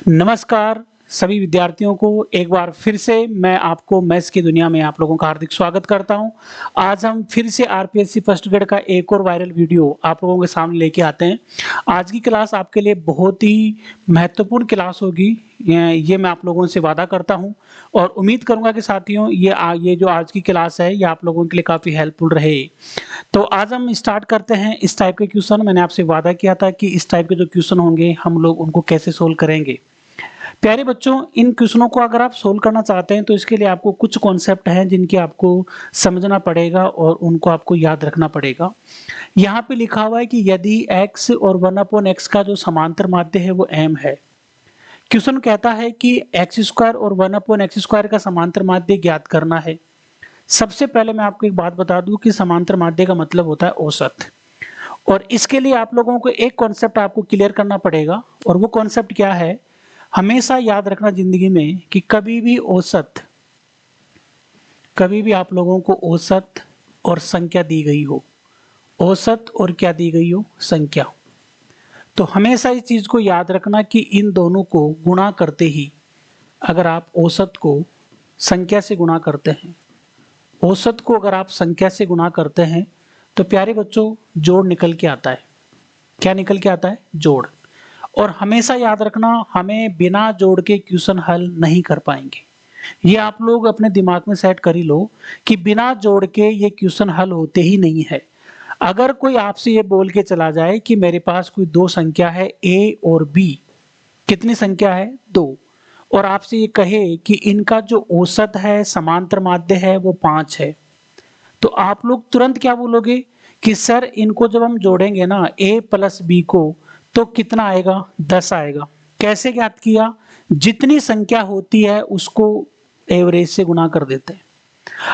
नमस्कार सभी विद्यार्थियों को एक बार फिर से मैं आपको मैथ्स की दुनिया में आप लोगों का हार्दिक स्वागत करता हूं। आज हम फिर से आरपीएससी फर्स्ट ग्रेड का एक और वायरल वीडियो आप लोगों के सामने लेके आते हैं। आज की क्लास आपके लिए बहुत ही महत्वपूर्ण क्लास होगी, ये मैं आप लोगों से वादा करता हूं और उम्मीद करूंगा कि साथियों ये जो आज की क्लास है ये आप लोगों के लिए काफ़ी हेल्पफुल रहे। तो आज हम स्टार्ट करते हैं इस टाइप के क्वेश्चन। मैंने आपसे वादा किया था कि इस टाइप के जो क्वेश्चन होंगे हम लोग उनको कैसे सोल्व करेंगे। प्यारे बच्चों, इन क्वेश्चनों को अगर आप सोल्व करना चाहते हैं तो इसके लिए आपको कुछ कॉन्सेप्ट हैं जिनकी आपको समझना पड़ेगा और उनको आपको याद रखना पड़ेगा। यहाँ पे लिखा हुआ है कि यदि x और 1/x का जो समांतर माध्य है वो m है। क्वेश्चन कहता है कि x² और 1/x² का समांतर माध्य ज्ञात करना है। सबसे पहले मैं आपको एक बात बता दूं कि समांतर माध्य का मतलब होता है औसत, और इसके लिए आप लोगों को एक कॉन्सेप्ट आपको क्लियर करना पड़ेगा। और वो कॉन्सेप्ट क्या है, हमेशा याद रखना जिंदगी में कि कभी भी आप लोगों को औसत और संख्या दी गई हो, औसत और क्या दी गई हो, संख्या, तो हमेशा इस चीज को याद रखना कि इन दोनों को गुणा करते ही, अगर आप औसत को संख्या से गुणा करते हैं, औसत को अगर आप संख्या से गुणा करते हैं तो प्यारे बच्चों जोड़ निकल के आता है। क्या निकल के आता है? जोड़। और हमेशा याद रखना, हमें बिना जोड़ के क्वेश्चन हल नहीं कर पाएंगे। ये आप लोग अपने दिमाग में सेट कर ही लो कि बिना जोड़ के ये क्वेश्चन हल होते ही नहीं है। अगर कोई आपसे ये बोल के चला जाए कि मेरे पास कोई दो संख्या है a और b, कितनी संख्या है? 2, और आपसे ये कहे कि इनका जो औसत है, समांतर माध्य है, वो 5 है, तो आप लोग तुरंत क्या बोलोगे कि सर इनको जब हम जोड़ेंगे ना a प्लस b को तो कितना आएगा? 10 आएगा। कैसे ज्ञात किया? जितनी संख्या होती है उसको एवरेज से गुणा कर देते हैं।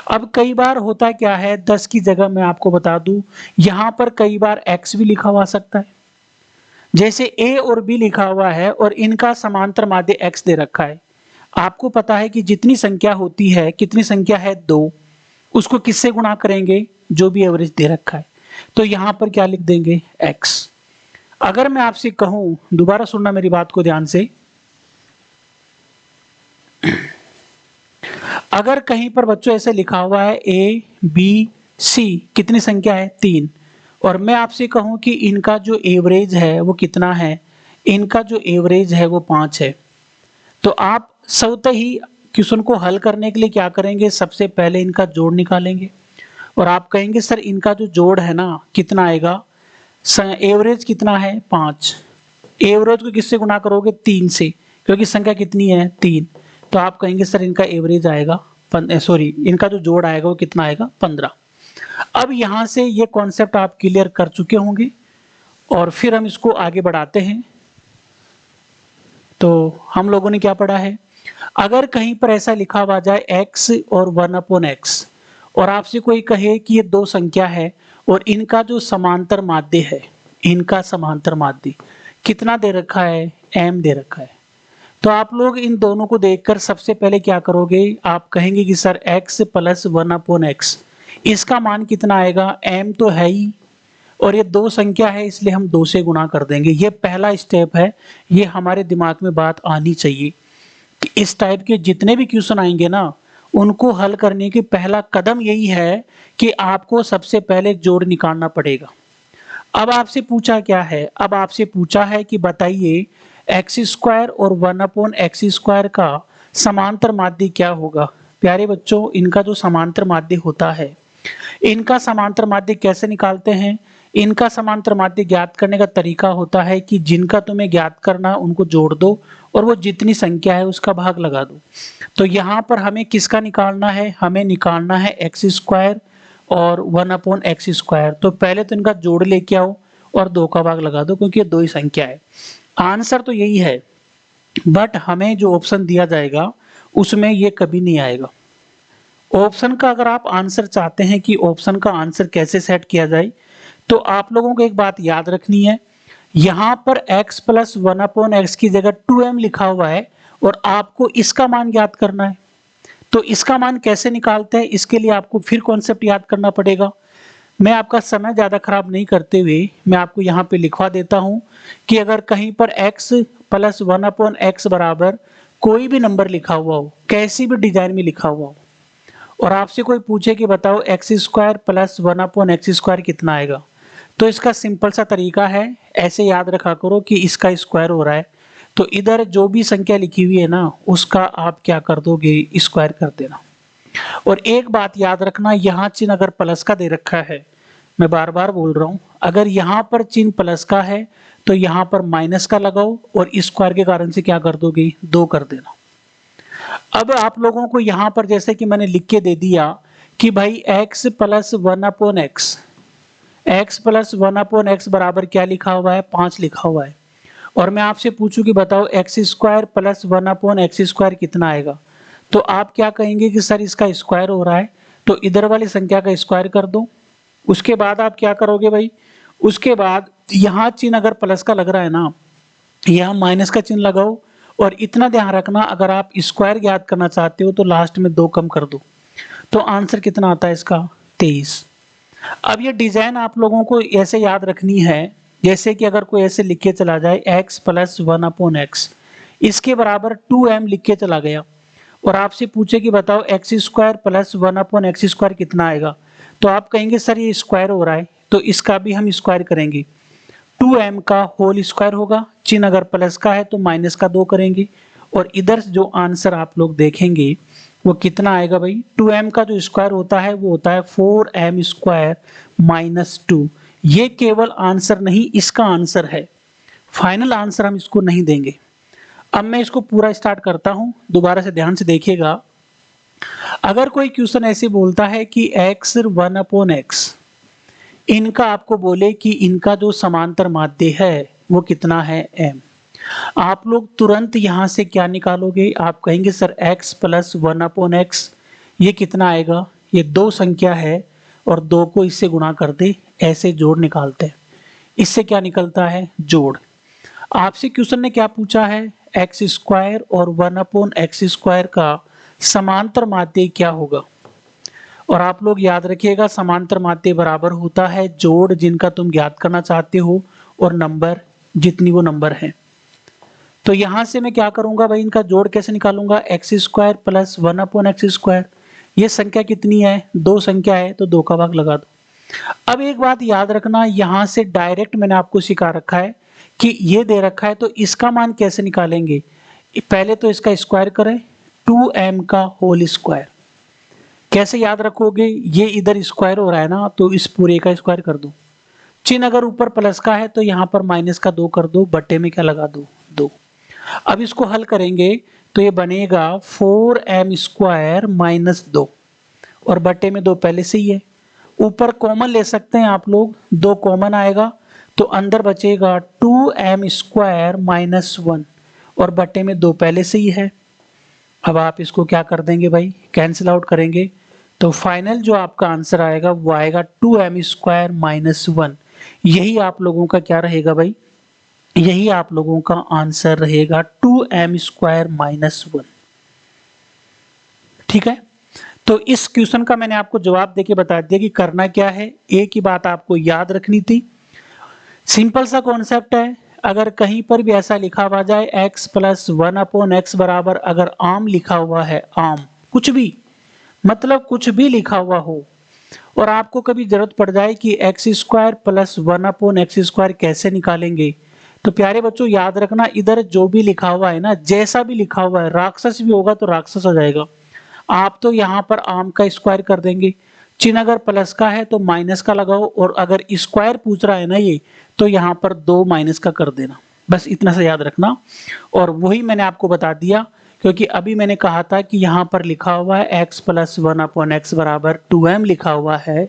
अब कई बार होता क्या है, 10 की जगह मैं आपको बता दूं यहां पर कई बार x भी लिखा हुआ सकता है। जैसे a और b लिखा हुआ है और इनका समांतर माध्य x दे रखा है। आपको पता है कि जितनी संख्या होती है, कितनी संख्या है? 2, उसको किससे गुणा करेंगे? जो भी एवरेज दे रखा है। तो यहां पर क्या लिख देंगे? x। अगर मैं आपसे कहूं, दोबारा सुनना मेरी बात को ध्यान से, अगर कहीं पर बच्चों ऐसे लिखा हुआ है a b c, कितनी संख्या है? 3, और मैं आपसे कहूं कि इनका जो एवरेज है वो कितना है? इनका जो एवरेज है वो 5 है, तो आप स्वतः ही क्वेश्चन को हल करने के लिए क्या करेंगे? सबसे पहले इनका जोड़ निकालेंगे और आप कहेंगे सर इनका जो जोड़ है ना कितना आएगा? एवरेज कितना है? 5। एवरेज को किससे गुणा करोगे? 3 से, क्योंकि संख्या कितनी है? 3। तो आप कहेंगे सर इनका एवरेज आएगा इनका जो जोड़ आएगा वो कितना आएगा? 15। अब यहां से ये कॉन्सेप्ट आप क्लियर कर चुके होंगे और फिर हम इसको आगे बढ़ाते हैं। तो हम लोगों ने क्या पढ़ा है, अगर कहीं पर ऐसा लिखा हुआ जाए x और 1/x और आपसे कोई कहे कि ये दो संख्या है और इनका जो समांतर माध्य है, इनका समांतर माध्य कितना दे रखा है? m दे रखा है, तो आप लोग इन दोनों को देखकर सबसे पहले क्या करोगे? आप कहेंगे कि सर x प्लस 1/x, इसका मान कितना आएगा? m तो है ही और ये दो संख्या है इसलिए हम 2 से गुणा कर देंगे। ये पहला स्टेप है, ये हमारे दिमाग में बात आनी चाहिए कि इस टाइप के जितने भी क्वेश्चन आएंगे ना उनको हल करने की पहला कदम यही है कि आपको सबसे पहले जोड़ निकालना पड़ेगा। अब आपसे पूछा क्या है? अब आपसे पूछा है कि बताइए x² और 1/x² का समांतर माध्य क्या होगा। प्यारे बच्चों, इनका जो समांतर माध्य होता है, इनका समांतर माध्य कैसे निकालते हैं? इनका समांतर माध्य ज्ञात करने का तरीका होता है कि जिनका तुम्हें ज्ञात करना उनको जोड़ दो और वो जितनी संख्या है उसका भाग लगा दो। तो यहाँ पर हमें किसका निकालना है? हमें निकालना है x² और 1/x²। तो पहले तो इनका जोड़ लेके आओ और 2 का भाग लगा दो, क्योंकि ये 2 ही संख्या है। आंसर तो यही है, बट हमें जो ऑप्शन दिया जाएगा उसमें ये कभी नहीं आएगा। ऑप्शन का अगर आप आंसर चाहते हैं कि ऑप्शन का आंसर कैसे सेट किया जाए, तो आप लोगों को एक बात याद रखनी है, यहाँ पर x प्लस 1/x की जगह 2m लिखा हुआ है और आपको इसका मान ज्ञात करना है। तो इसका मान कैसे निकालते हैं, इसके लिए आपको फिर कॉन्सेप्ट याद करना पड़ेगा। मैं आपका समय ज़्यादा खराब नहीं करते हुए मैं आपको यहाँ पे लिखवा देता हूँ कि अगर कहीं पर x प्लस 1/x बराबर कोई भी नंबर लिखा हुआ हो, कैसी भी डिजाइन में लिखा हुआ हो, और आपसे कोई पूछे कि बताओ x square plus 1/x square कितना आएगा, तो इसका सिंपल सा तरीका है, ऐसे याद रखा करो कि इसका स्क्वायर हो रहा है, तो इधर जो भी संख्या लिखी हुई है ना उसका आप क्या कर दोगे, स्क्वायर कर देना। और एक बात याद रखना, यहाँ चिन्ह अगर प्लस का दे रखा है, मैं बार बार बोल रहा हूँ, अगर यहाँ पर चिन्ह प्लस का है तो यहाँ पर माइनस का लगाओ और स्क्वायर के कारण से क्या कर दोगे, 2 कर देना। अब आप लोगों को यहाँ पर जैसे कि मैंने लिख के दे दिया कि भाई x plus 1/x, x plus 1/x बराबर क्या लिखा हुआ है, 5 लिखा हुआ है, और मैं आपसे पूछूं कि बताओ x square plus 1/x square कितना आएगा, तो आप क्या कहेंगे कि सर इसका स्क्वायर हो रहा है, तो इधर वाली संख्या का स्क्वायर कर दो। उसके बाद आप क्या करोगे भाई, उसके बाद यहाँ चिन्ह अगर प्लस का लग रहा है ना, यहाँ माइनस का चिन्ह लगाओ, और इतना ध्यान रखना अगर आप स्क्वायर ज्ञात करना चाहते हो तो लास्ट में 2 कम कर दो, तो आंसर कितना आता है इसका, 23। अब ये डिजाइन आप लोगों को ऐसे याद रखनी है, जैसे कि अगर कोई ऐसे लिख के चला जाए x प्लस 1/x, इसके बराबर 2m लिख के चला गया, और आपसे पूछे कि बताओ x square plus 1/x square कितना आएगा, तो आप कहेंगे सर ये स्क्वायर हो रहा है, तो इसका भी हम स्क्वायर करेंगे, 2m का होल स्क्वायर होगा, चिन्ह अगर प्लस का है तो माइनस का 2 करेंगे, और इधर जो आंसर आप लोग देखेंगे वो कितना आएगा भाई, 2m का जो स्क्वायर होता है वो होता है 4m स्क्वायर माइनस 2। ये केवल आंसर नहीं, इसका आंसर है, फाइनल आंसर हम इसको नहीं देंगे। अब मैं इसको पूरा स्टार्ट करता हूं, दोबारा से ध्यान से देखिएगा। अगर कोई क्वेश्चन ऐसे बोलता है कि x 1/x, इनका आपको बोले कि इनका जो समांतर माध्य है वो कितना है, m, आप लोग तुरंत यहां से क्या निकालोगे, आप कहेंगे सर x प्लस 1/x, ये कितना आएगा, ये 2 संख्या है और 2 को इससे गुणा कर दे, ऐसे जोड़ निकालते हैं, इससे क्या निकलता है, जोड़। आपसे क्वेश्चन ने क्या पूछा है, x स्क्वायर और 1/x स्क्वायर का समांतर माध्य क्या होगा, और आप लोग याद रखिएगा समांतर माध्य बराबर होता है जोड़ जिनका तुम ज्ञात करना चाहते हो और नंबर जितनी वो नंबर है। तो यहां से मैं क्या करूंगा भाई, इनका जोड़ कैसे निकालूंगा, x square plus 1/x square, ये संख्या कितनी है, 2 संख्या है, तो 2 का भाग लगा दो। अब एक बात याद रखना, यहां से डायरेक्ट मैंने आपको सिखा रखा है कि ये दे रखा है तो इसका मान कैसे निकालेंगे, पहले तो इसका स्क्वायर करें, 2m का होल स्क्वायर, कैसे याद रखोगे, ये इधर स्क्वायर हो रहा है ना, तो इस पूरे का स्क्वायर कर दो, चिन्ह अगर ऊपर प्लस का है तो यहाँ पर माइनस का 2 कर दो, बट्टे में क्या लगा दो, 2। अब इसको हल करेंगे तो ये बनेगा 4m स्क्वायर माइनस 2, और बट्टे में 2 पहले से ही है, ऊपर कॉमन ले सकते हैं आप लोग, 2 कॉमन आएगा तो अंदर बचेगा 2m स्क्वायर माइनस 1, और बट्टे में 2 पहले से ही है। अब आप इसको क्या कर देंगे भाई, कैंसिल आउट करेंगे, तो फाइनल जो आपका आंसर आएगा वो आएगा 2m स्क्वायर माइनस 1। यही आप लोगों का क्या रहेगा भाई, यही आप लोगों का आंसर रहेगा 2m स्क्वायर माइनस 1। ठीक है, तो इस क्वेश्चन का मैंने आपको जवाब देके बता दिया कि करना क्या है, एक ही बात आपको याद रखनी थी, सिंपल सा कॉन्सेप्ट है। अगर कहीं पर भी ऐसा लिखा हुआ जाए x प्लस 1/x बराबर, अगर आम लिखा हुआ है, आम कुछ भी, मतलब कुछ भी लिखा हुआ हो, और आपको कभी जरूरत पड़ जाए कि x square plus 1/x square कैसे निकालेंगे, तो प्यारे बच्चों याद रखना इधर जो भी लिखा हुआ है ना, जैसा भी लिखा हुआ है, राक्षस भी होगा तो राक्षस आ जाएगा, आप तो यहाँ पर आम का स्क्वायर कर देंगे, चिन्ह अगर प्लस का है तो माइनस का लगाओ, और अगर स्क्वायर पूछ रहा है ना ये, तो यहाँ पर 2 माइनस का कर देना, बस इतना सा याद रखना। और वही मैंने आपको बता दिया, क्योंकि अभी मैंने कहा था कि यहाँ पर लिखा हुआ है x प्लस 1/x बराबर 2m लिखा हुआ है,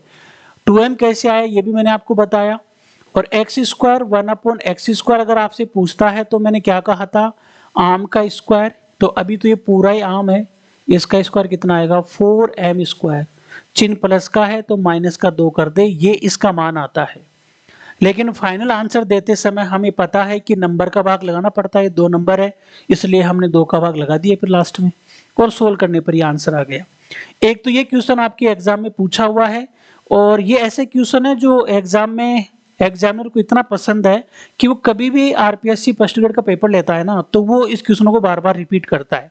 2m कैसे आया ये भी मैंने आपको बताया, और x स्क्वायर 1/x स्क्वायर अगर आपसे पूछता है तो मैंने क्या कहा था, आम का स्क्वायर, तो अभी तो ये पूरा ही आम है, इसका स्क्वायर कितना आएगा, 4m स्क्वायर, चिन्ह प्लस का है तो माइनस का 2 कर दे, ये इसका मान आता है। लेकिन फाइनल आंसर देते समय हमें पता है कि नंबर का भाग लगाना पड़ता है, 2 नंबर है, इसलिए हमने 2 का भाग लगा दिया फिर लास्ट में, और सोल्व करने पर ये आंसर आ गया। एक तो ये क्वेश्चन आपके एग्जाम में पूछा हुआ है और ये ऐसे क्वेश्चन है जो एग्जाम में एग्जामिनर को इतना पसंद है कि वो कभी भी आरपीएससी फर्स्ट ग्रेड का पेपर लेता है ना, तो वो इस क्वेश्चनों को बार-बार रिपीट करता है।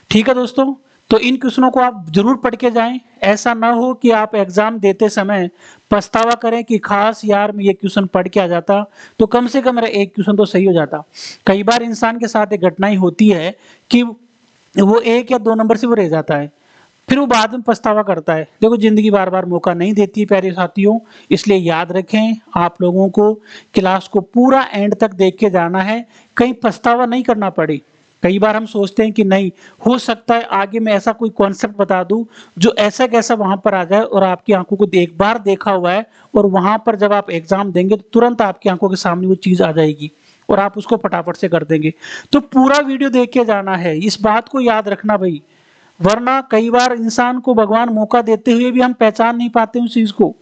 ठीक है दोस्तों, तो इन क्वेश्चनों को आप जरूर पढ़ के जाएं। ऐसा ना हो कि आप एग्जाम देते समय पछतावा करें कि खास यार मैं ये क्वेश्चन पढ़ के आ जाता तो कम से कम मेरा एक क्वेश्चन तो सही हो जाता। कई बार इंसान के साथ एक घटना ही होती है कि वो 1 या 2 नंबर से वो रह जाता है, फिर वो बाद में पछतावा करता है। देखो जिंदगी बार-बार मौका नहीं देती प्यारे साथियों, इसलिए याद रखें आप लोगों को क्लास को पूरा एंड तक देख के जाना है, कहीं पछतावा नहीं करना पड़े। कई बार हम सोचते हैं कि नहीं हो सकता है आगे मैं ऐसा कोई कॉन्सेप्ट बता दूं जो ऐसा कैसा वहां पर आ जाए और आपकी आंखों को एक बार देखा हुआ है और वहां पर जब आप एग्जाम देंगे तो तुरंत आपकी आंखों के सामने वो चीज आ जाएगी और आप उसको फटाफट से कर देंगे। तो पूरा वीडियो देख के जाना है, इस बात को याद रखना भाई, वरना कई बार इंसान को भगवान मौका देते हुए भी हम पहचान नहीं पाते उस चीज को।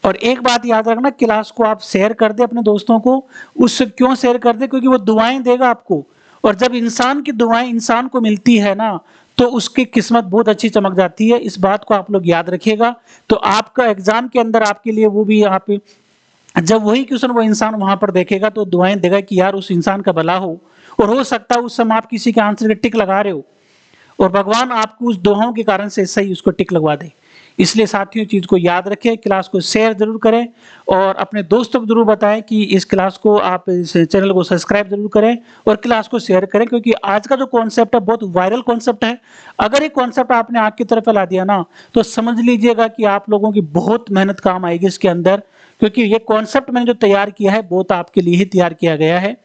और एक बात याद रखना, क्लास को आप शेयर कर दे अपने दोस्तों को। उससे क्यों शेयर कर दे? क्योंकि वो दुआएं देगा आपको, और जब इंसान की दुआएं इंसान को मिलती है ना तो उसकी किस्मत बहुत अच्छी चमक जाती है। इस बात को आप लोग याद रखिएगा। तो आपका एग्जाम के अंदर आपके लिए वो भी आप जब वही क्वेश्चन वो इंसान वहां पर देखेगा तो दुआएं देगा कि यार उस इंसान का भला हो, और हो सकता है उस समय आप किसी के आंसर के टिक लगा रहे हो और भगवान आपको उस दुआओं के कारण से सही उसको टिक लगवा दे। इसलिए साथियों चीज को याद रखें, क्लास को शेयर जरूर करें और अपने दोस्तों को जरूर बताएं कि इस क्लास को आप इस चैनल को सब्सक्राइब जरूर करें और क्लास को शेयर करें, क्योंकि आज का जो कॉन्सेप्ट है बहुत वायरल कॉन्सेप्ट है। अगर ये कॉन्सेप्ट आपने आग की तरफ फैला दिया ना तो समझ लीजिएगा कि आप लोगों की बहुत मेहनत काम आएगी इसके अंदर, क्योंकि ये कॉन्सेप्ट मैंने जो तैयार किया है बहुत आपके लिए ही तैयार किया गया है।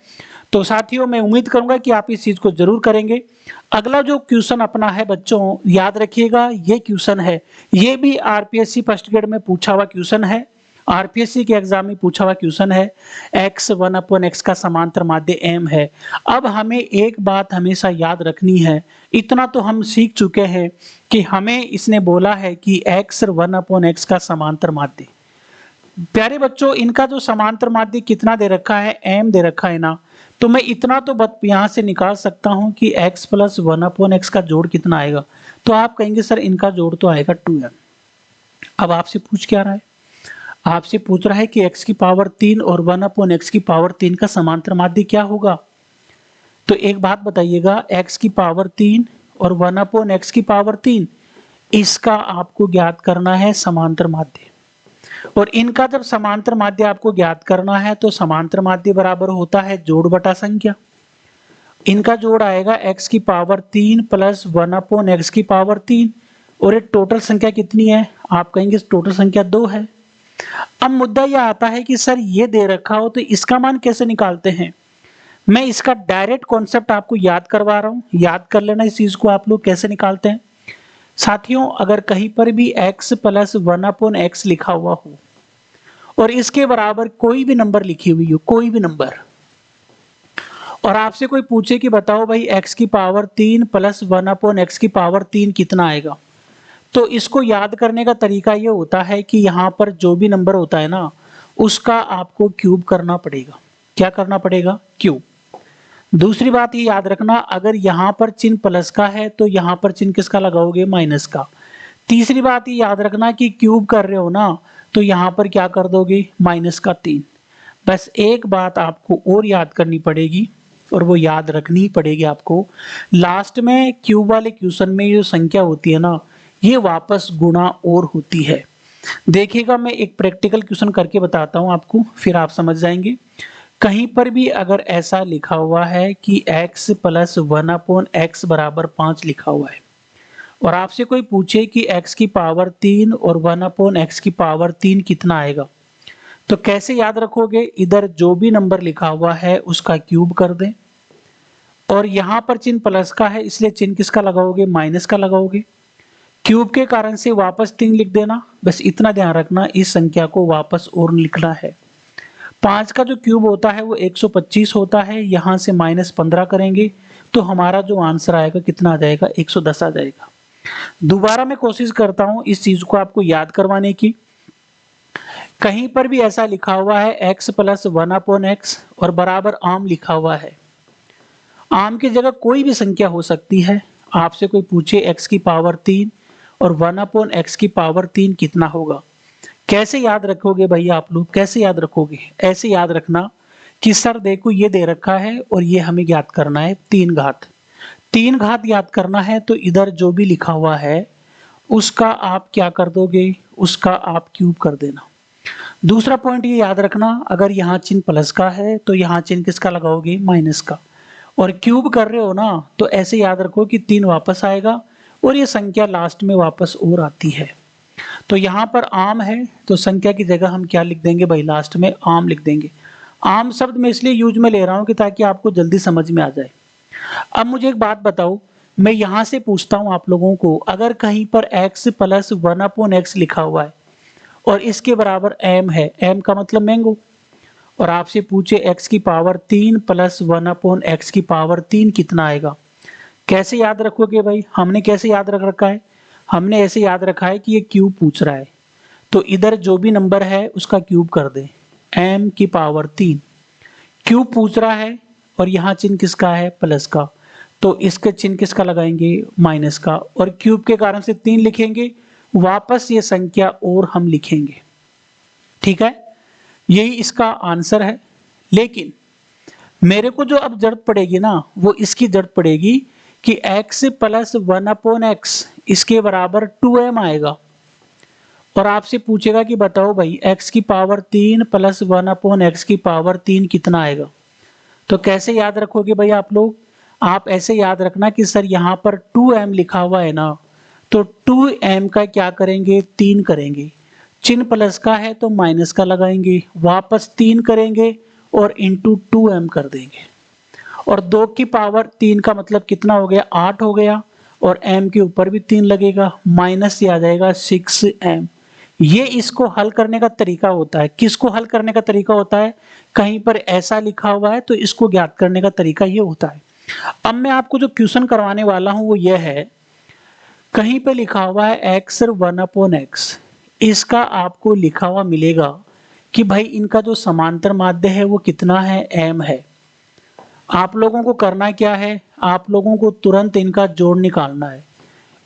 तो साथियों मैं उम्मीद करूंगा कि आप इस चीज को जरूर करेंगे। अगला जो क्वेश्चन अपना है बच्चों याद रखिएगा, ये क्वेश्चन है, ये भी आरपीएससी फर्स्ट ग्रेड में पूछा हुआ क्वेश्चन है, आरपीएससी के एग्जाम में पूछा हुआ क्वेश्चन है। x 1/x का समांतर माध्य m है। अब हमें एक बात हमेशा याद रखनी है, इतना तो हम सीख चुके हैं कि हमें इसने बोला है कि x 1/x का समांतर माध्य। प्यारे बच्चों इनका जो समांतर माध्य कितना दे रखा है, m दे रखा है ना, तो मैं इतना तो यहां से निकाल सकता हूं कि x + 1/x का जोड़ कितना आएगा। तो आप कहेंगे सर इनका जोड़ तो आएगा 2m। अब आपसे पूछ क्या रहा है, आपसे पूछ रहा है कि x की पावर 3 और 1/x की पावर 3 का समांतर माध्य क्या होगा। तो एक बात बताइएगा, x की पावर 3 और 1/x की पावर 3, इसका आपको ज्ञात करना है समांतर माध्य। और इनका जब समांतर माध्य आपको ज्ञात करना है तो समांतर माध्य बराबर होता है जोड़ बटा संख्या। इनका जोड़ आएगा x की पावर 3 + 1/x की पावर 3, और ये टोटल संख्या कितनी है, आप कहेंगे टोटल संख्या 2 है। अब मुद्दा यह आता है कि सर ये दे रखा हो तो इसका मान कैसे निकालते हैं। मैं इसका डायरेक्ट कॉन्सेप्ट आपको याद करवा रहा हूं, याद कर लेना इस चीज को आप लोग कैसे निकालते हैं। साथियों अगर कहीं पर भी x + 1/x लिखा हुआ हो और इसके बराबर कोई भी नंबर लिखी हुई हो, कोई भी नंबर, और आपसे कोई पूछे कि बताओ भाई x की पावर 3 + 1/x की पावर 3 कितना आएगा, तो इसको याद करने का तरीका ये होता है कि यहाँ पर जो भी नंबर होता है ना उसका आपको क्यूब करना पड़ेगा। क्या करना पड़ेगा? क्यूब। दूसरी बात ये याद रखना, अगर यहाँ पर चिन्ह प्लस का है तो यहाँ पर चिन्ह किसका लगाओगे? माइनस का। तीसरी बात ये याद रखना कि क्यूब कर रहे हो ना तो यहाँ पर क्या कर दोगे? -3। बस एक बात आपको और याद करनी पड़ेगी और वो याद रखनी पड़ेगी आपको, लास्ट में क्यूब वाले क्वेश्चन में जो संख्या होती है ना ये वापस गुणा और होती है। देखिएगा मैं एक प्रैक्टिकल क्वेश्चन करके बताता हूँ आपको, फिर आप समझ जाएंगे। कहीं पर भी अगर ऐसा लिखा हुआ है कि x + 1/x = 5 लिखा हुआ है और आपसे कोई पूछे कि x की पावर 3 और 1/x की पावर 3 कितना आएगा, तो कैसे याद रखोगे? इधर जो भी नंबर लिखा हुआ है उसका क्यूब कर दें, और यहाँ पर चिन्ह प्लस का है इसलिए चिन्ह किसका लगाओगे? माइनस का लगाओगे। क्यूब के कारण से वापस 3 लिख देना। बस इतना ध्यान रखना, इस संख्या को वापस और लिखना है। 5 का जो क्यूब होता है वो 125 होता है, यहाँ से -15 करेंगे तो हमारा जो आंसर आएगा कितना आ जाएगा? 110 आ जाएगा। दोबारा मैं कोशिश करता हूँ इस चीज को आपको याद करवाने की। कहीं पर भी ऐसा लिखा हुआ है x + 1/x और बराबर आम लिखा हुआ है, आम की जगह कोई भी संख्या हो सकती है। आपसे कोई पूछे x की पावर 3 और 1/x की पावर 3 कितना होगा। कैसे याद रखोगे भैया आप लोग, कैसे याद रखोगे? ऐसे याद रखना कि सर देखो ये दे रखा है और ये हमें याद करना है 3 घात। 3 घात याद करना है तो इधर जो भी लिखा हुआ है उसका आप क्या कर दोगे, उसका आप क्यूब कर देना। दूसरा पॉइंट ये याद रखना, अगर यहाँ चिन्ह प्लस का है तो यहाँ चिन्ह किसका लगाओगे, माइनस का। और क्यूब कर रहे हो ना तो ऐसे याद रखो कि 3 वापस आएगा और ये संख्या लास्ट में वापस और आती है। तो यहाँ पर आम है तो संख्या की जगह हम क्या लिख देंगे भाई, लास्ट में आम लिख देंगे। आम शब्द मैं इसलिए यूज में ले रहा हूँ कि ताकि आपको जल्दी समझ में आ जाए। अब मुझे एक बात बताओ, मैं यहाँ से पूछता हूँ आप लोगों को, अगर कहीं पर x प्लस 1/x लिखा हुआ है और इसके बराबर m है, m का मतलब मैंगो, और आपसे पूछे x की पावर 3 प्लस 1/x की पावर 3 कितना आएगा, कैसे याद रखोगे भाई? हमने कैसे याद रख रखा है, हमने ऐसे याद रखा है कि ये क्यूब पूछ रहा है तो इधर जो भी नंबर है उसका क्यूब कर दे, m की पावर 3 क्यूब पूछ रहा है और यहाँ चिन्ह किसका है, प्लस का, तो इसके चिन्ह किसका लगाएंगे, माइनस का, और क्यूब के कारण से 3 लिखेंगे, वापस ये संख्या और हम लिखेंगे। ठीक है, यही इसका आंसर है। लेकिन मेरे को जो अब जरूरत पड़ेगी ना वो इसकी जरूरत पड़ेगी कि x प्लस 1/x इसके बराबर 2m आएगा और आपसे पूछेगा कि बताओ भाई x की पावर 3 प्लस 1/x की पावर 3 कितना आएगा। तो कैसे याद रखोगे भाई आप लोग? आप ऐसे याद रखना कि सर यहाँ पर 2m लिखा हुआ है ना, तो 2m का क्या करेंगे, 3 करेंगे, चिन्ह प्लस का है तो माइनस का लगाएंगे, वापस 3 करेंगे और इंटू 2m कर देंगे। और 2 की पावर 3 का मतलब कितना हो गया, 8 हो गया, और m के ऊपर भी 3 लगेगा, माइनस से आ जाएगा 6m। ये इसको हल करने का तरीका होता है। किसको हल करने का तरीका होता है? कहीं पर ऐसा लिखा हुआ है तो इसको ज्ञात करने का तरीका ये होता है। अब मैं आपको जो क्वेश्चन करवाने वाला हूं वो ये है, कहीं पे लिखा हुआ है x और 1/x, इसका आपको लिखा हुआ मिलेगा कि भाई इनका जो समांतर माध्य है वो कितना है, m है। आप लोगों को करना क्या है, आप लोगों को तुरंत इनका जोड़ निकालना है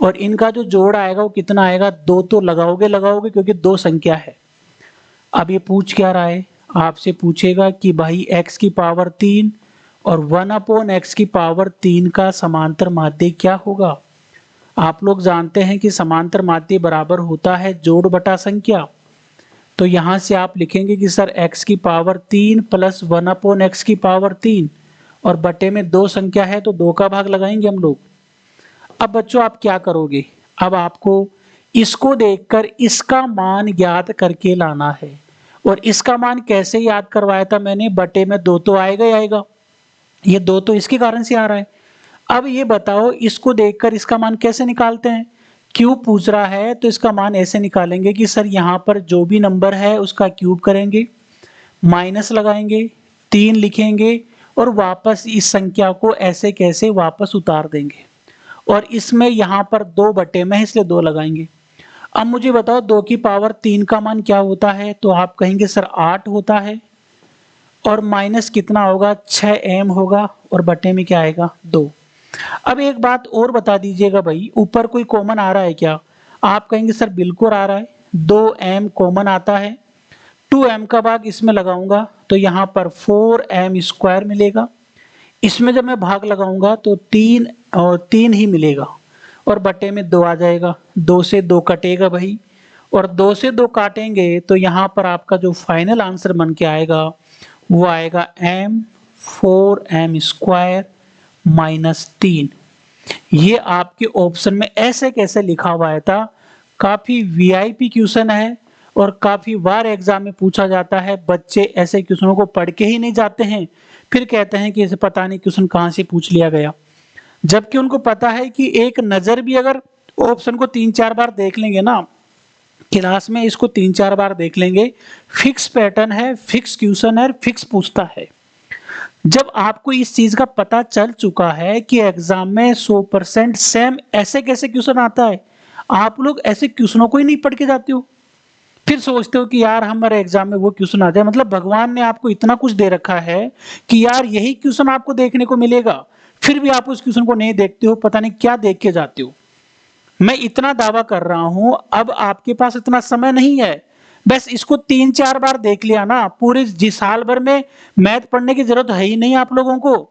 और इनका जो जोड़ आएगा वो कितना आएगा, 2 तो लगाओगे क्योंकि 2 संख्या है। अब ये पूछ क्या रहा है, आपसे पूछेगा कि भाई x की पावर 3 और 1/x की पावर 3 का समांतर माध्य क्या होगा। आप लोग जानते हैं कि समांतर माध्य बराबर होता है जोड़ बटा संख्या। तो यहां से आप लिखेंगे कि सर x की पावर 3 प्लस 1/x की पावर 3 और बटे में 2 संख्या है तो 2 का भाग लगाएंगे हम लोग। अब बच्चों आप क्या करोगे, अब आपको इसको देखकर इसका मान ज्ञात करके लाना है। और इसका मान कैसे याद करवाया था मैंने, बटे में 2 तो आएगा ही आएगा, ये 2 तो इसके कारण से आ रहा है। अब ये बताओ इसको देखकर इसका मान कैसे निकालते हैं, क्यूब पूछ रहा है तो इसका मान ऐसे निकालेंगे कि सर यहाँ पर जो भी नंबर है उसका क्यूब करेंगे, माइनस लगाएंगे, 3 लिखेंगे और वापस इस संख्या को ऐसे कैसे वापस उतार देंगे। और इसमें यहाँ पर 2 बटे में इसलिए 2 लगाएंगे। अब मुझे बताओ 2 की पावर 3 का मान क्या होता है, तो आप कहेंगे सर 8 होता है, और माइनस कितना होगा, 6m होगा, और बटे में क्या आएगा, 2। अब एक बात और बता दीजिएगा भाई, ऊपर कोई कॉमन आ रहा है क्या? आप कहेंगे सर बिल्कुल आ रहा है, 2m कॉमन आता है, 2m का भाग इसमें लगाऊंगा तो यहाँ पर 4m² मिलेगा, इसमें जब मैं भाग लगाऊंगा तो 3 और 3 ही मिलेगा, और बटे में 2 आ जाएगा, 2 से 2 कटेगा भाई, और 2 से 2 काटेंगे तो यहाँ पर आपका जो फाइनल आंसर बन के आएगा वो आएगा m4m² माइनस 3। ये आपके ऑप्शन में ऐसे कैसे लिखा हुआ है था, काफी वीआईपी क्वेश्चन है और काफी बार एग्जाम में पूछा जाता है। बच्चे ऐसे क्वेश्चनों को पढ़ के ही नहीं जाते हैं, फिर कहते हैं कि इसे पता नहीं क्वेश्चन कहाँ से पूछ लिया गया, जबकि उनको पता है कि एक नजर भी अगर ऑप्शन को 3-4 बार देख लेंगे ना, क्लास में इसको 3-4 बार देख लेंगे, फिक्स पैटर्न है, फिक्स क्वेश्चन है, फिक्स पूछता है। जब आपको इस चीज का पता चल चुका है कि एग्जाम में 100% सेम ऐसे कैसे क्वेश्चन आता है, आप लोग ऐसे क्वेश्चनों को ही नहीं पढ़ के जाते हो, फिर सोचते हो कि यार हमारे एग्जाम में वो क्वेश्चन आ जाए। मतलब भगवान ने आपको इतना कुछ दे रखा है कि यार यही क्वेश्चन आपको देखने को मिलेगा, फिर भी आप उस क्वेश्चन को नहीं देखते हो, पता नहीं क्या देख के जाते हो। मैं इतना दावा कर रहा हूं, अब आपके पास इतना समय नहीं है, बस इसको 3-4 बार देख लिया ना, पूरे साल भर में मैथ पढ़ने की जरूरत है ही नहीं आप लोगों को।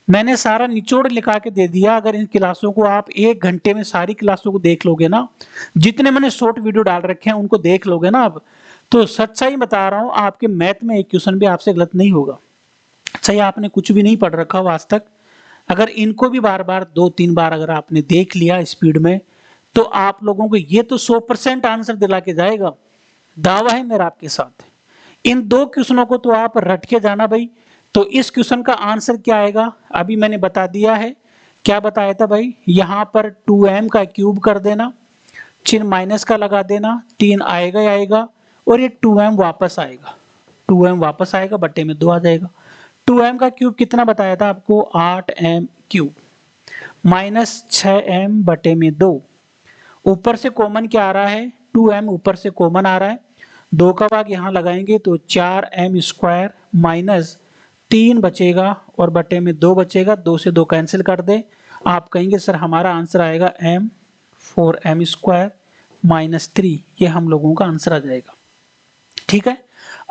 मैंने सारा निचोड़ लिखा के दे दिया। अगर इन क्लासों को आप 1 घंटे में सारी क्लासों को देख लोगे ना, जितने मैंने शॉर्ट वीडियो डाल रखे हैं उनको देख लोगे ना आप, तो सच्चाई बता रहा हूं, आपके मैथ में एक क्वेश्चन भी आपसे गलत नहीं होगा। चाहे आपने कुछ भी नहीं पढ़ रखा हो आज तक, अगर इनको भी बार बार 2-3 बार अगर आपने देख लिया स्पीड में, तो आप लोगों को ये तो 100% आंसर दिला के जाएगा, दावा है मेरा आपके साथ। इन 2 क्वेश्चनों को तो आप रट के जाना भाई। तो इस क्वेश्चन का आंसर क्या आएगा, अभी मैंने बता दिया है। क्या बताया था भाई, यहां पर 2m का क्यूब कर देना, चिन्ह माइनस का लगा देना, 3 आएगा ही आएगा, और ये 2m वापस आएगा, 2m वापस आएगा, बट्टे में 2 आ जाएगा। 2m का क्यूब कितना बताया था आपको, 8m क्यूब, माइनस 6m बटे में 2, ऊपर से कॉमन क्या आ रहा है, 2m ऊपर से कॉमन आ रहा है, 2 का भाग यहाँ लगाएंगे तो 4m स्क्वायर माइनस 3 बचेगा और बटे में 2 बचेगा, 2 से 2 कैंसिल कर दे। आप कहेंगे सर हमारा आंसर आएगा m 4m स्क्वायर माइनस 3, ये हम लोगों का आंसर आ जाएगा। ठीक है,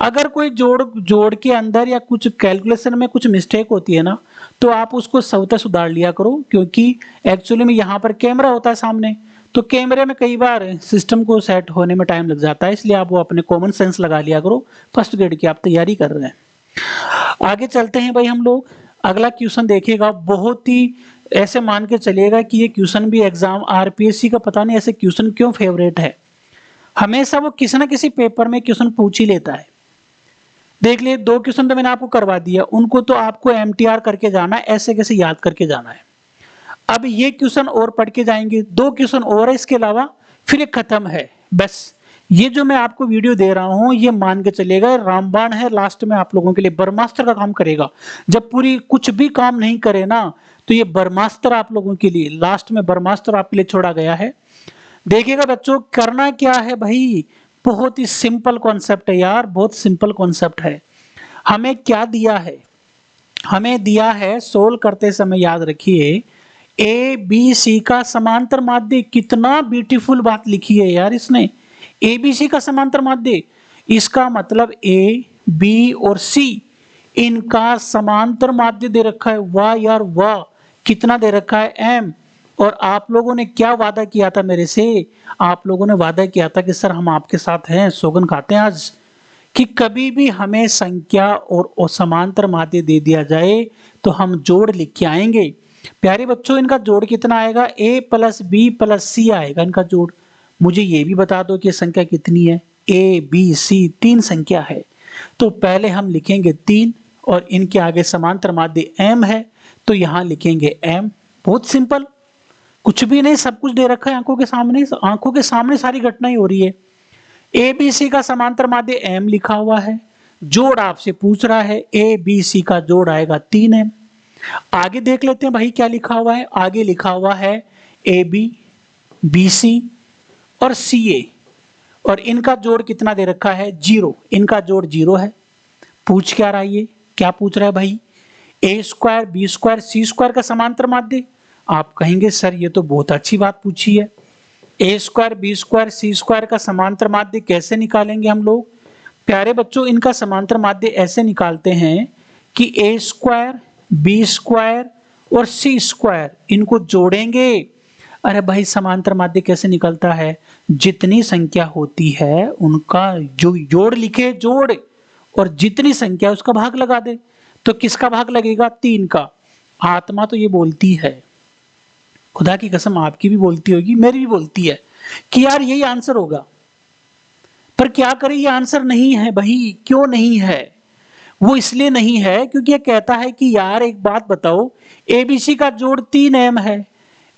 अगर कोई जोड़ के अंदर या कुछ कैलकुलेशन में कुछ मिस्टेक होती है ना, तो आप उसको स्वतः सुधार लिया करो, क्योंकि एक्चुअली में यहाँ पर कैमरा होता है सामने, तो कैमरे में कई बार सिस्टम को सेट होने में टाइम लग जाता है, इसलिए आप वो अपने कॉमन सेंस लगा लिया करो। फर्स्ट ग्रेड की आप तैयारी कर रहे हैं। आगे चलते हैं भाई हम लोग, अगला क्वेश्चन देखिएगा, बहुत ही ऐसे मान के चलिएगा कि ये क्वेश्चन भी एग्जाम आरपीएससी का पता नहीं ऐसे क्वेश्चन क्यों फेवरेट है, हमेशा वो किसी ना किसी पेपर में क्वेश्चन पूछ ही लेता है। देख लिए 2 क्वेश्चन तो मैंने आपको करवा दिया, उनको तो आपको एमटीआर करके जाना है, ऐसे कैसे याद करके जाना है। अब ये क्वेश्चन और पढ़ के जाएंगे, 2 क्वेश्चन और है इसके अलावा, फिर ये खत्म है बस। ये जो मैं आपको वीडियो दे रहा हूं, ये मान के चलिएगा रामबाण है, लास्ट में आप लोगों के लिए ब्रह्मास्त्र का काम करेगा। जब पूरी कुछ भी काम नहीं करे ना, तो ये ब्रह्मास्त्र आप लोगों के लिए, लास्ट में ब्रह्मास्त्र आपके लिए छोड़ा गया है। देखिएगा बच्चों, करना क्या है भाई, बहुत ही सिंपल कॉन्सेप्ट है यार, बहुत सिंपल कॉन्सेप्ट है। हमें क्या दिया है, हमें दिया है सोल्व करते समय, याद रखिए, ए बी सी का समांतर माध्य। कितना ब्यूटीफुल बात लिखी है यार इसने, ए बी सी का समांतर माध्य, इसका मतलब ए बी और सी इनका समांतर माध्य दे रखा है। वाह यार वाह, कितना दे रखा है, एम। और आप लोगों ने क्या वादा किया था मेरे से, आप लोगों ने वादा किया था कि सर हम आपके साथ हैं, सौगन खाते हैं आज, कि कभी भी हमें संख्या और समांतर माध्य दे दिया जाए तो हम जोड़ लिख के आएंगे। प्यारे बच्चों, इनका जोड़ कितना आएगा, a प्लस बी प्लस सी आएगा इनका जोड़। मुझे ये भी बता दो कि संख्या कितनी है, a b c 3 संख्या है, तो पहले हम लिखेंगे 3 और इनके आगे समांतर माध्य m है, तो यहाँ लिखेंगे m। बहुत सिंपल, कुछ भी नहीं, सब कुछ दे रखा है आंखों के सामने सारी घटनाएं हो रही है। ए बी सी का समांतर माध्य m लिखा हुआ है, जोड़ आपसे पूछ रहा है, ए बी सी का जोड़ आएगा 3m। आगे देख लेते हैं भाई क्या लिखा हुआ है, आगे लिखा हुआ है ए बी बी सी और सी ए, और इनका जोड़ कितना दे रखा है, 0, इनका जोड़ 0 है। पूछ क्या रहा है ये, क्या पूछ रहा है भाई, ए square B square C square का समांतर माध्य। आप कहेंगे सर ये तो बहुत अच्छी बात पूछी है, a square B square C square का समांतर माध्य कैसे निकालेंगे हम लोग। प्यारे बच्चों, इनका समांतर माध्य ऐसे निकालते हैं कि ए स्क्वायर बी स्क्वायर और सी स्क्वायर इनको जोड़ेंगे। अरे भाई, समांतर माध्य कैसे निकलता है, जितनी संख्या होती है उनका जो जोड़ लिखे, जोड़, और जितनी संख्या उसका भाग लगा दे। तो किसका भाग लगेगा, 3 का। आत्मा तो ये बोलती है, खुदा की कसम आपकी भी बोलती होगी, मेरी भी बोलती है कि यार यही आंसर होगा, पर क्या करें, ये आंसर नहीं है भाई। क्यों नहीं है, वो इसलिए नहीं है क्योंकि ये कहता है कि यार एक बात बताओ, एबीसी का जोड़ 3m है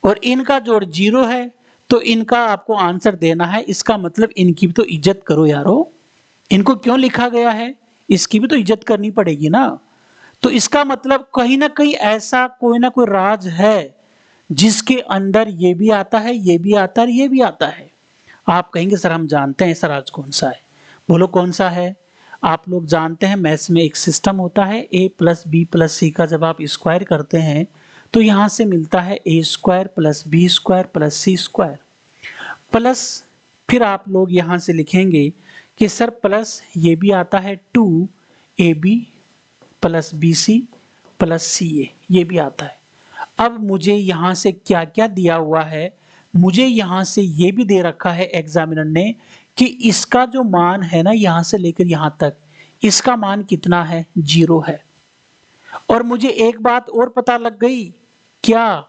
और इनका जोड़ 0 है, तो इनका आपको आंसर देना है। इसका मतलब इनकी भी तो इज्जत करो यारो, इनको क्यों लिखा गया है, इसकी भी तो इज्जत करनी पड़ेगी ना। तो इसका मतलब कहीं ना कहीं ऐसा कोई ना कोई राज है जिसके अंदर ये भी आता है, ये भी आता है, ये भी आता है। आप कहेंगे सर हम जानते हैं ऐसा राज कौन सा है, बोलो कौन सा है। आप लोग जानते हैं मैथ्स में एक सिस्टम होता है, a plus b plus c का जब आप स्क्वायर करते हैं तो यहां से मिलता है a square plus B square plus C square. Plus फिर आप लोग यहाँ से लिखेंगे कि सर प्लस ये भी आता है 2ab plus BC plus CA, ये भी आता है। अब मुझे यहाँ से क्या-क्या दिया हुआ है, मुझे यहाँ से ये भी दे रखा है एग्जामिनर ने कि इसका जो मान है ना यहाँ से लेकर यहाँ तक, इसका मान कितना है, 0 है। और मुझे एक बात और पता लग गई, क्या?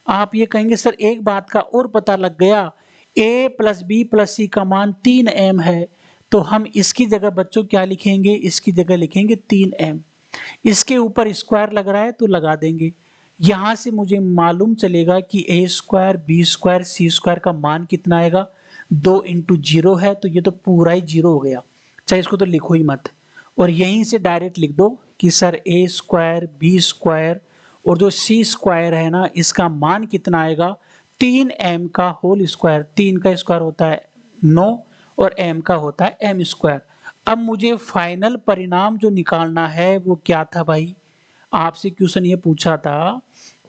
आप ये कहेंगे सर एक बात का और पता लग गया, a plus b plus c का मान 3m है, तो हम इसकी जगह बच्चों क्या लिखेंगे, इसकी जगह लिखेंगे 3m। इसके ऊपर स्क्वायर लग रहा है तो लगा देंगे। यहाँ से मुझे मालूम चलेगा कि a square B square C square का मान कितना आएगा, 2 इंटू 0 है तो ये तो पूरा ही 0 हो गया, चाहे इसको तो लिखो ही मत। और यहीं से डायरेक्ट लिख दो कि sir a square B square और जो सी स्क्वायर है ना इसका मान कितना आएगा, 3m का होल स्क्वायर, 3 का स्क्वायर होता है 9 और m का होता है m स्क्वायर। अब मुझे फाइनल परिणाम जो निकालना है वो क्या था भाई, आपसे क्वेश्चन ये पूछा था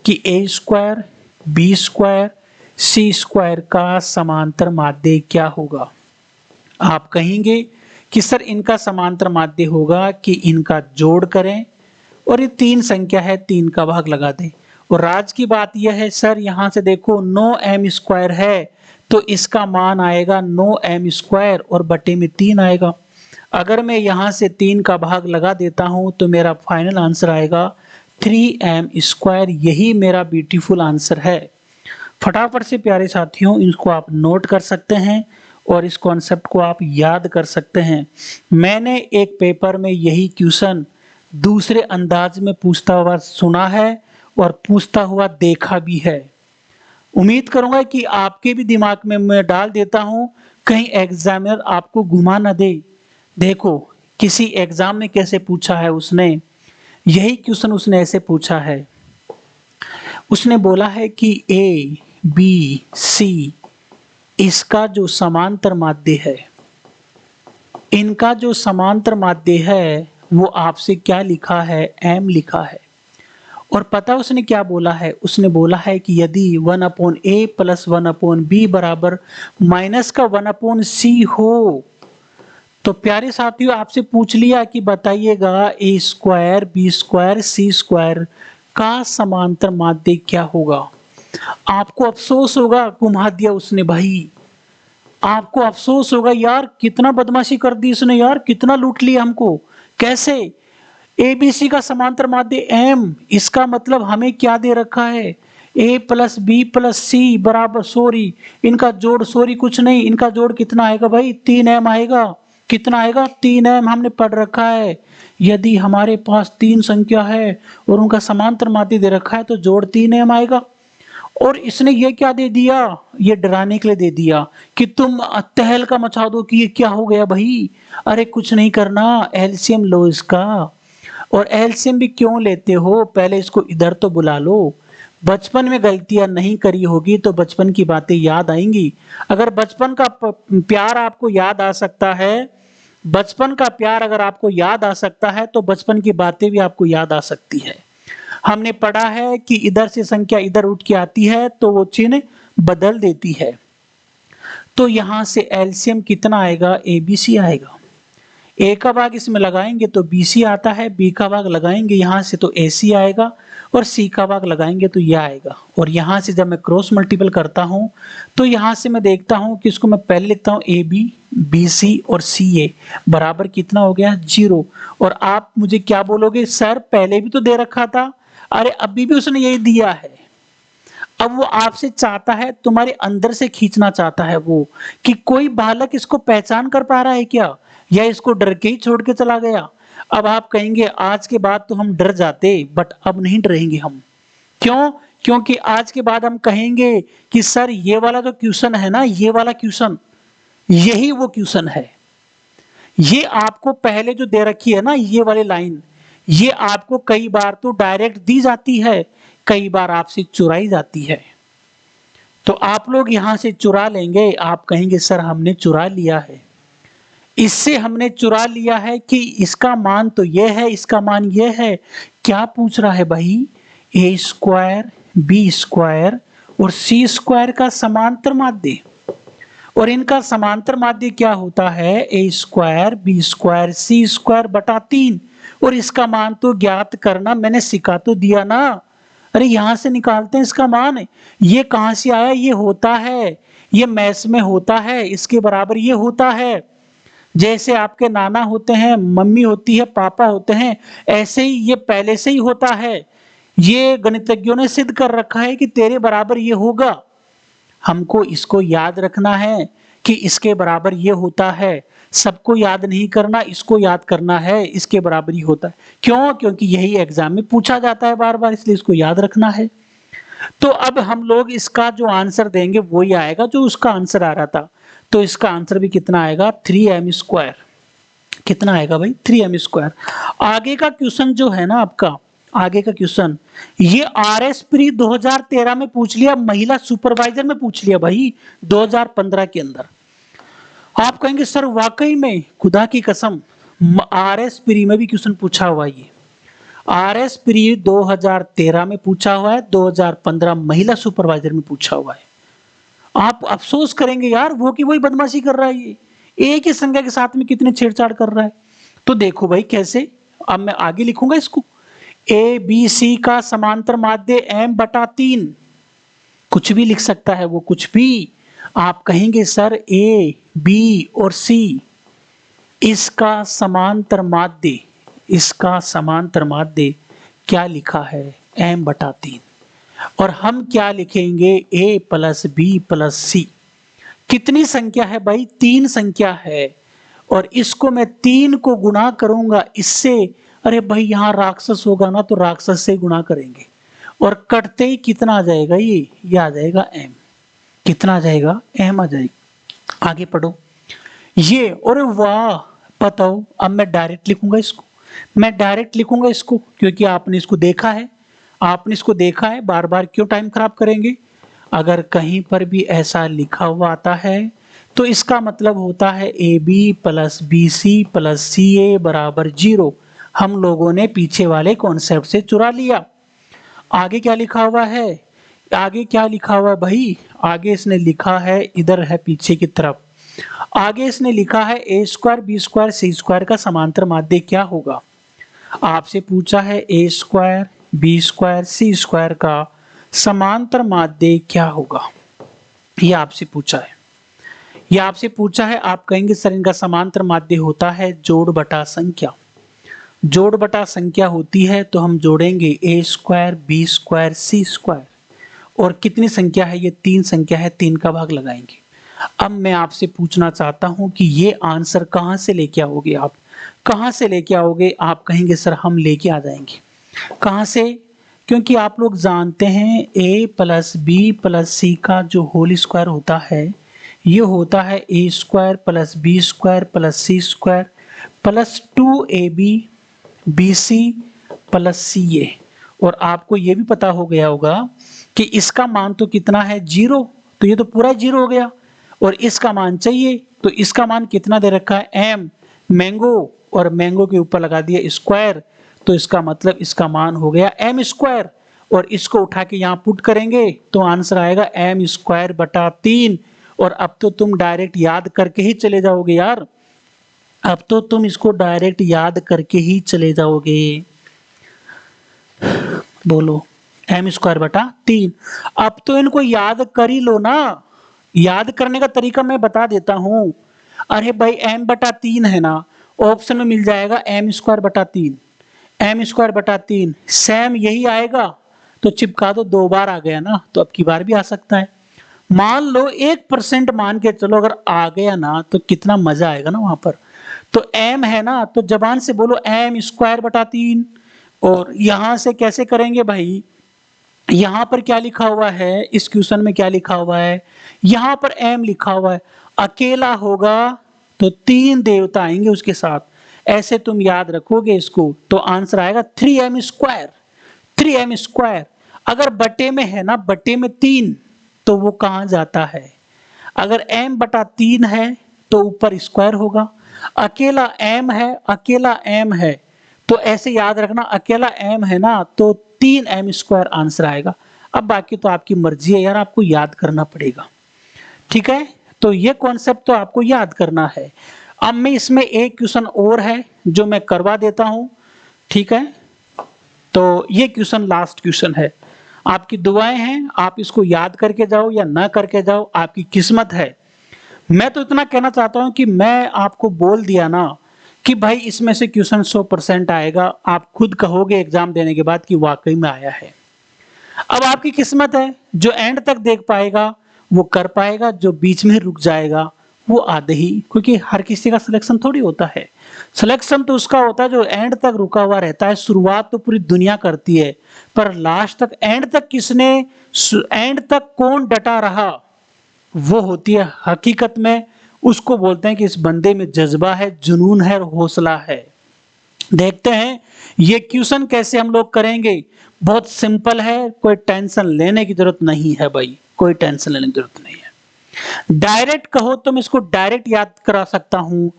कि a square B square C square का समांतर माध्य क्या होगा। आप कहेंगे कि सर इनका समांतर माध्य होगा कि इनका जोड़ करें और ये 3 संख्या है 3 का भाग लगा दें। और राज की बात यह है सर यहाँ से देखो 9m स्क्वायर है तो इसका मान आएगा 9m स्क्वायर और बटे में 3 आएगा। अगर मैं यहाँ से 3 का भाग लगा देता हूँ तो मेरा फाइनल आंसर आएगा 3m स्क्वायर, यही मेरा ब्यूटीफुल आंसर है। फटाफट से प्यारे साथियों इसको आप नोट कर सकते हैं और इस कॉन्सेप्ट को आप याद कर सकते हैं। मैंने एक पेपर में यही क्वेश्चन दूसरे अंदाज में पूछता हुआ सुना है और पूछता हुआ देखा भी है। उम्मीद करूंगा कि आपके भी दिमाग में मैं डाल देता हूं, कहीं एग्जामिनर आपको घुमा ना दे। देखो किसी एग्जाम में कैसे पूछा है उसने, यही क्वेश्चन उसने ऐसे पूछा है। उसने बोला है कि ए बी सी इसका जो समांतर माध्य है, इनका जो समांतर माध्य है वो आपसे क्या लिखा है, m लिखा है। और पता उसने क्या बोला है, उसने बोला है कि यदि 1/a प्लस 1/b बराबर माइनस का 1/c हो तो प्यारे साथियों आपसे पूछ लिया कि बताइएगा a square B square C square का समांतर माध्य क्या होगा। आपको अफसोस होगा, घुमा दिया उसने भाई, आपको अफसोस होगा यार कितना बदमाशी कर दी इसने यार, कितना लूट लिया हमको। कैसे, ABC का समांतर माध्य m, इसका मतलब हमें क्या दे रखा है, a प्लस बी प्लस सी बराबर, सॉरी इनका जोड़, सॉरी कुछ नहीं, इनका जोड़ कितना आएगा भाई, 3m आएगा। कितना आएगा, 3m हमने पढ़ रखा है। यदि हमारे पास 3 संख्या है और उनका समांतर माध्य दे रखा है तो जोड़ 3m आएगा। और इसने ये क्या दे दिया, ये डराने के लिए दे दिया कि तुम तहलका मचा दो कि ये क्या हो गया भाई। अरे कुछ नहीं करना, एलसीएम लो इसका। और एलसीएम भी क्यों लेते हो, पहले इसको इधर तो बुला लो। बचपन में गलतियां नहीं करी होगी तो बचपन की बातें याद आएंगी। अगर बचपन का प्यार आपको याद आ सकता है, बचपन का प्यार अगर आपको याद आ सकता है तो बचपन की बातें भी आपको याद आ सकती है। हमने पढ़ा है कि इधर से संख्या इधर उठ के आती है तो वो चिन्ह बदल देती है। तो यहां से एलसीएम कितना आएगा, ABC आएगा। A का भाग इसमें लगाएंगे तो BC आता है, B का भाग लगाएंगे यहाँ से तो AC आएगा और C का भाग लगाएंगे तो यह आएगा। और यहाँ से जब मैं क्रॉस मल्टीपल करता हूँ तो यहाँ से मैं देखता हूँ कि इसको मैं पहले लिखता हूँ AB BC और CA बराबर कितना हो गया, 0। और आप मुझे क्या बोलोगे, सर पहले भी तो दे रखा था। अरे अभी भी उसने यही दिया है। अब वो आपसे चाहता है, तुम्हारे अंदर से खींचना चाहता है वो कि कोई बालक इसको पहचान कर पा रहा है क्या, या इसको डर के ही छोड़ के चला गया। अब आप कहेंगे आज के बाद तो हम डर जाते, बट अब नहीं डरेंगे हम। क्यों, क्योंकि आज के बाद हम कहेंगे कि सर ये वाला जो क्वेश्चन है ना, ये वाला क्वेश्चन यही वो क्वेश्चन है। ये आपको पहले जो दे रखी है ना ये वाली लाइन, ये आपको कई बार तो डायरेक्ट दी जाती है, कई बार आपसे चुराई जाती है। तो आप लोग यहां से चुरा लेंगे, आप कहेंगे सर हमने चुरा लिया है, इससे हमने चुरा लिया है कि इसका मान तो ये है, इसका मान ये है। क्या पूछ रहा है भाई, a स्क्वायर बी स्क्वायर और सी स्क्वायर का समांतर माध्य। और इनका समांतर माध्य क्या होता है, a square B square C square बटा 3। और इसका मान तो ज्ञात करना मैंने सिखा तो दिया ना। अरे यहां से निकालते हैं इसका मान। ये कहां से आया, ये होता है, ये मैथ्स में होता है, इसके बराबर ये होता है। जैसे आपके नाना होते हैं, मम्मी होती है, पापा होते हैं, ऐसे ही ये पहले से ही होता है। ये गणितज्ञों ने सिद्ध कर रखा है कि तेरे बराबर ये होगा। हमको इसको याद रखना है कि इसके बराबर ये होता है। सबको याद नहीं करना, इसको याद करना है, इसके बराबर ही होता है। क्यों? क्योंकि यही एग्जाम में पूछा जाता है बार बार, इसलिए इसको याद रखना है। तो अब हम लोग इसका जो आंसर देंगे वही आएगा जो उसका आंसर आ रहा था। तो इसका आंसर भी कितना आएगा, 3m स्क्वायर। कितना आएगा भाई, 3m स्क्वायर। आगे का क्वेश्चन जो है ना आपका, आगे का क्वेश्चन, ये आरएस प्री 2013 में पूछ लिया, महिला सुपरवाइजर में पूछ लिया भाई 2015 के अंदर। आप कहेंगे सर वाकई में, खुदा की कसम, आरएस प्री में भी क्वेश्चन पूछा हुआ ये। आरएस प्री 2013 में पूछा हुआ है, 2015 महिला सुपरवाइजर में पूछा हुआ है। आप अफसोस करेंगे यार, वो की वही बदमाशी कर रहा है ये, एक ही संख्या के साथ में कितने छेड़छाड़ कर रहा है। तो देखो भाई कैसे, अब मैं आगे लिखूंगा इसको। ए बी सी का समांतर माध्य m बटा 3, कुछ भी लिख सकता है वो, कुछ भी। आप कहेंगे सर ए बी और सी, इसका समांतर माध्य, इसका समांतर माध्य क्या लिखा है, m बटा 3। और हम क्या लिखेंगे, a प्लस बी प्लस सी। कितनी संख्या है भाई, 3 संख्या है। और इसको मैं 3 को गुणा करूंगा इससे, अरे भाई यहाँ राक्षस होगा ना, तो राक्षस से गुणा करेंगे। और कटते ही कितना आ जाएगा, ये आ जाएगा m। कितना आ जाएगा, m आ जाएगा। आगे पढ़ो ये, और वाह बताओ, अब मैं डायरेक्ट लिखूंगा इसको, मैं डायरेक्ट लिखूंगा इसको, क्योंकि आपने इसको देखा है, आपने इसको देखा है, बार बार क्यों टाइम खराब करेंगे। अगर कहीं पर भी ऐसा लिखा हुआ आता है तो इसका मतलब होता है a b plus b c plus c a बराबर 0। हम लोगों ने पीछे वाले कॉन्सेप्ट से चुरा लिया। आगे क्या लिखा हुआ है, आगे क्या लिखा हुआ है भाई, आगे इसने लिखा है, इधर है पीछे की तरफ, आगे इसने लिखा है a square B square C square का समांतर माध्य क्या होगा। आपसे पूछा है a square B square C square का समांतर माध्य क्या होगा, ये आपसे पूछा है, ये आपसे पूछा है। आप कहेंगे सर इनका समांतर माध्य होता है जोड़ बटा संख्या। जोड़ बटा संख्या होती है तो हम जोड़ेंगे ए square B square C square, और कितनी संख्या है, ये 3 संख्या है, 3 का भाग लगाएंगे। अब मैं आपसे पूछना चाहता हूं कि ये आंसर कहां से लेके आओगे आप, कहां से लेके आओगे। आप कहेंगे सर हम लेके आ जाएंगे, कहां से, क्योंकि आप लोग जानते हैं a plus b plus c का जो होल स्क्वायर होता है, ये होता है a square plus B square plus C square plus 2ab bc plus ca। और आपको ये भी पता हो गया होगा कि इसका मान तो कितना है 0, तो ये तो पूरा 0 हो गया। और इसका मान चाहिए, तो इसका मान कितना दे रखा है m, मैंगो, और मैंगो के ऊपर लगा दिया स्क्वायर, तो इसका मतलब इसका मान हो गया m स्क्वायर। और इसको उठा के यहाँ पुट करेंगे तो आंसर आएगा m स्क्वायर बटा 3। और अब तो तुम डायरेक्ट याद करके ही चले जाओगे यार, अब तो तुम इसको डायरेक्ट याद करके ही चले जाओगे। बोलो m स्क्वायर बटा 3। अब तो इनको याद कर ही लो ना, याद करने का तरीका मैं बता देता हूं। अरे भाई m बटा 3 है ना, ऑप्शन में मिल जाएगा m स्क्वायर बटा 3, m स्क्वायर बटा 3 सेम यही आएगा, तो चिपका दो, 2 बार आ गया ना, तो अब की बार भी आ सकता है। मान लो 1% मान के चलो, अगर आ गया ना तो कितना मजा आएगा ना वहां पर। तो m है ना, तो जबान से बोलो m स्क्वायर बटा 3। और यहां से कैसे करेंगे भाई, यहां पर क्या लिखा हुआ है, इस क्वेश्चन में क्या लिखा हुआ है, यहां पर m लिखा हुआ है, अकेला होगा तो 3 देवता आएंगे उसके साथ, ऐसे तुम याद रखोगे इसको, तो आंसर आएगा 3m स्क्वायर। 3m स्क्वायर अगर बटे में है ना, बटे में 3, तो वो कहां जाता है, अगर m बटा 3 है तो ऊपर स्क्वायर होगा, अकेला m है, अकेला m है, तो ऐसे याद रखना, अकेला m है ना तो 3m स्क्वायर आंसर आएगा। अब बाकी तो आपकी मर्जी है यार, आपको याद करना पड़ेगा, ठीक है। तो ये कॉन्सेप्ट तो आपको याद करना है। अब मैं इसमें एक क्वेश्चन और है जो मैं करवा देता हूं, ठीक है। तो ये क्वेश्चन लास्ट क्वेश्चन है, आपकी दुआएं हैं, आप इसको याद करके जाओ या ना करके जाओ, आपकी किस्मत है। मैं तो इतना कहना चाहता हूं कि मैं आपको बोल दिया ना कि भाई इसमें से क्वेश्चन 100% आएगा, आप खुद कहोगे एग्जाम देने के बाद कि वाकई में आया है। अब आपकी किस्मत है, जो एंड तक देख पाएगा वो कर पाएगा, जो बीच में रुक जाएगा वो आधे ही, क्योंकि हर किसी का सिलेक्शन थोड़ी होता है। सिलेक्शन तो उसका होता है जो एंड तक रुका हुआ रहता है। शुरुआत तो पूरी दुनिया करती है, पर लास्ट तक, एंड तक किसने, एंड तक कौन डटा रहा, वो होती है हकीकत में। उसको बोलते हैं कि इस बंदे में जज्बा है, जुनून है और हौसला है। देखते हैं ये क्वेश्चन कैसे हम लोग करेंगे। बहुत सिंपल है, कोई टेंशन लेने की जरूरत नहीं है भाई, कोई टेंशन लेने की जरूरत नहीं है। डायरेक्ट कहो तो मैं इसको डायरेक्ट याद करा सकता हूं,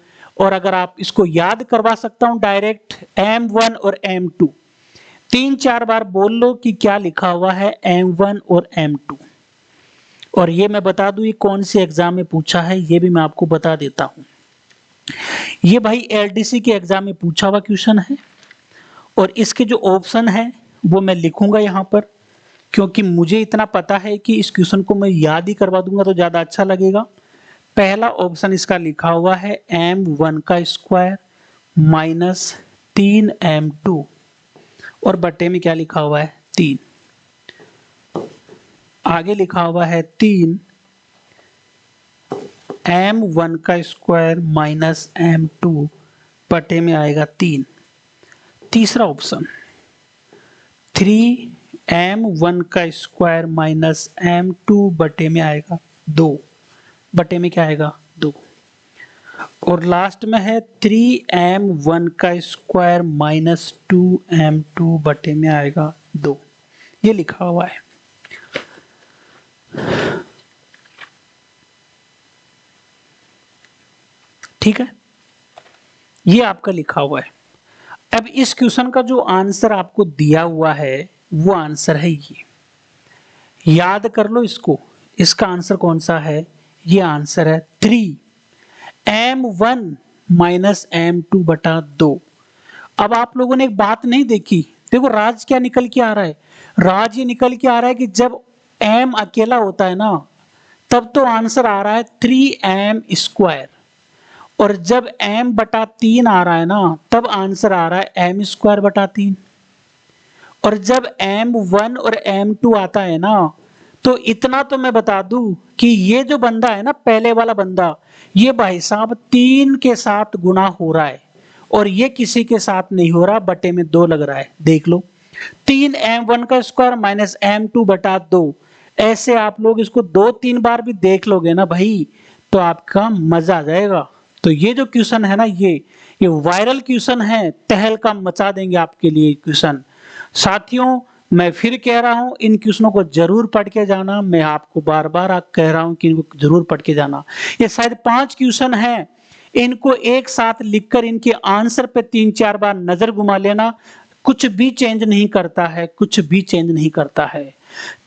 और अगर आप इसको याद करवा सकता हूं डायरेक्ट, M1 और M2 3-4 बार बोल लो कि क्या लिखा हुआ है M1 और M2। और ये मैं बता दूं ये कौन से एग्जाम में पूछा है, ये भी मैं आपको बता देता हूं। ये भाई LDC के एग्जाम में पूछा हुआ क्वेश्चन है, और इसके जो ऑप्शन है वो मैं लिखूंगा यहां पर, क्योंकि मुझे इतना पता है कि इस क्वेश्चन को मैं याद ही करवा दूंगा तो ज्यादा अच्छा लगेगा। पहला ऑप्शन इसका लिखा हुआ है M1 का स्क्वायर माइनस 3M2, और बट्टे में क्या लिखा हुआ है 3, आगे लिखा हुआ है 3M1 का स्क्वायर माइनस M2 बट्टे में आएगा 3। तीसरा ऑप्शन 3M1 का स्क्वायर माइनस M2 बटे में आएगा 2, बटे में क्या आएगा 2। और लास्ट में है 3M1 का स्क्वायर माइनस 2M2 बटे में आएगा 2। ये लिखा हुआ है। ठीक है, ये आपका लिखा हुआ है। अब इस क्वेश्चन का जो आंसर आपको दिया हुआ है वो आंसर है ये, याद कर लो इसको। इसका आंसर कौन सा है, ये आंसर है 3M1 माइनस M2 बटा 2। अब आप लोगों ने एक बात नहीं देखी, देखो राज क्या निकल के आ रहा है, राज ये निकल के आ रहा है कि जब M अकेला होता है ना तब तो आंसर आ रहा है 3M स्क्वायर, और जब M बटा 3 आ रहा है ना तब आंसर आ रहा है M स्क्वायर बटा 3। और जब M1 और M2 आता है ना तो इतना तो मैं बता दूं कि ये जो बंदा है ना, पहले वाला बंदा, ये भाई साहब 3 के साथ गुना हो रहा है, और ये किसी के साथ नहीं हो रहा, बटे में 2 लग रहा है। देख लो 3M1 का स्क्वायर माइनस M2 बटा 2, ऐसे आप लोग इसको 2-3 बार भी देख लोगे ना भाई तो आपका मजा आ जाएगा। तो ये जो क्वेश्चन है ना, ये वायरल क्वेश्चन है, तहलका मचा देंगे आपके लिए क्वेश्चन। साथियों मैं फिर कह रहा हूं इन क्वेश्चनों को जरूर पढ़ के जाना, मैं आपको बार बार कह रहा हूं कि इनको जरूर पढ़ के जाना। ये शायद 5 क्वेश्चन हैं, इनको एक साथ लिखकर इनके आंसर पे 3-4 बार नजर घुमा लेना, कुछ भी चेंज नहीं करता है, कुछ भी चेंज नहीं करता है।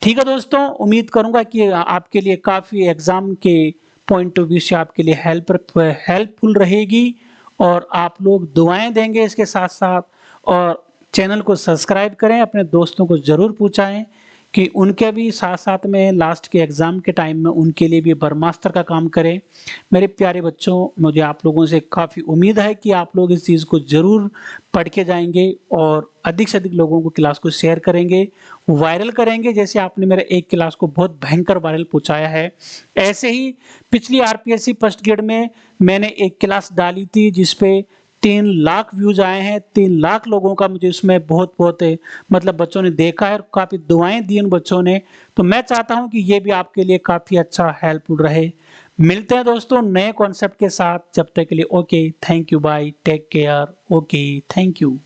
ठीक है दोस्तों, उम्मीद करूंगा कि आपके लिए काफी एग्जाम के पॉइंट ऑफ व्यू से आपके लिए हेल्पफुल रहेगी, और आप लोग दुआएं देंगे इसके साथ साथ, और चैनल को सब्सक्राइब करें, अपने दोस्तों को जरूर पूछाएं कि उनके भी साथ साथ में लास्ट के एग्जाम के टाइम में उनके लिए भी ब्रह्मास्त्र का काम करें। मेरे प्यारे बच्चों, मुझे आप लोगों से काफ़ी उम्मीद है कि आप लोग इस चीज़ को जरूर पढ़ के जाएंगे, और अधिक से अधिक लोगों को क्लास को शेयर करेंगे, वायरल करेंगे, जैसे आपने मेरे एक क्लास को बहुत भयंकर वायरल पहुंचाया है। ऐसे ही पिछली RPSC फर्स्ट ग्रेड में मैंने एक क्लास डाली थी जिसपे 3 लाख व्यूज आए हैं, 3 लाख लोगों का मुझे उसमें बहुत मतलब बच्चों ने देखा है, और काफी दुआएं दी उन बच्चों ने। तो मैं चाहता हूं कि ये भी आपके लिए काफी अच्छा हेल्पफुल रहे। मिलते हैं दोस्तों नए कॉन्सेप्ट के साथ, जब तक के लिए okay, thank you, bye, take care, okay, thank you.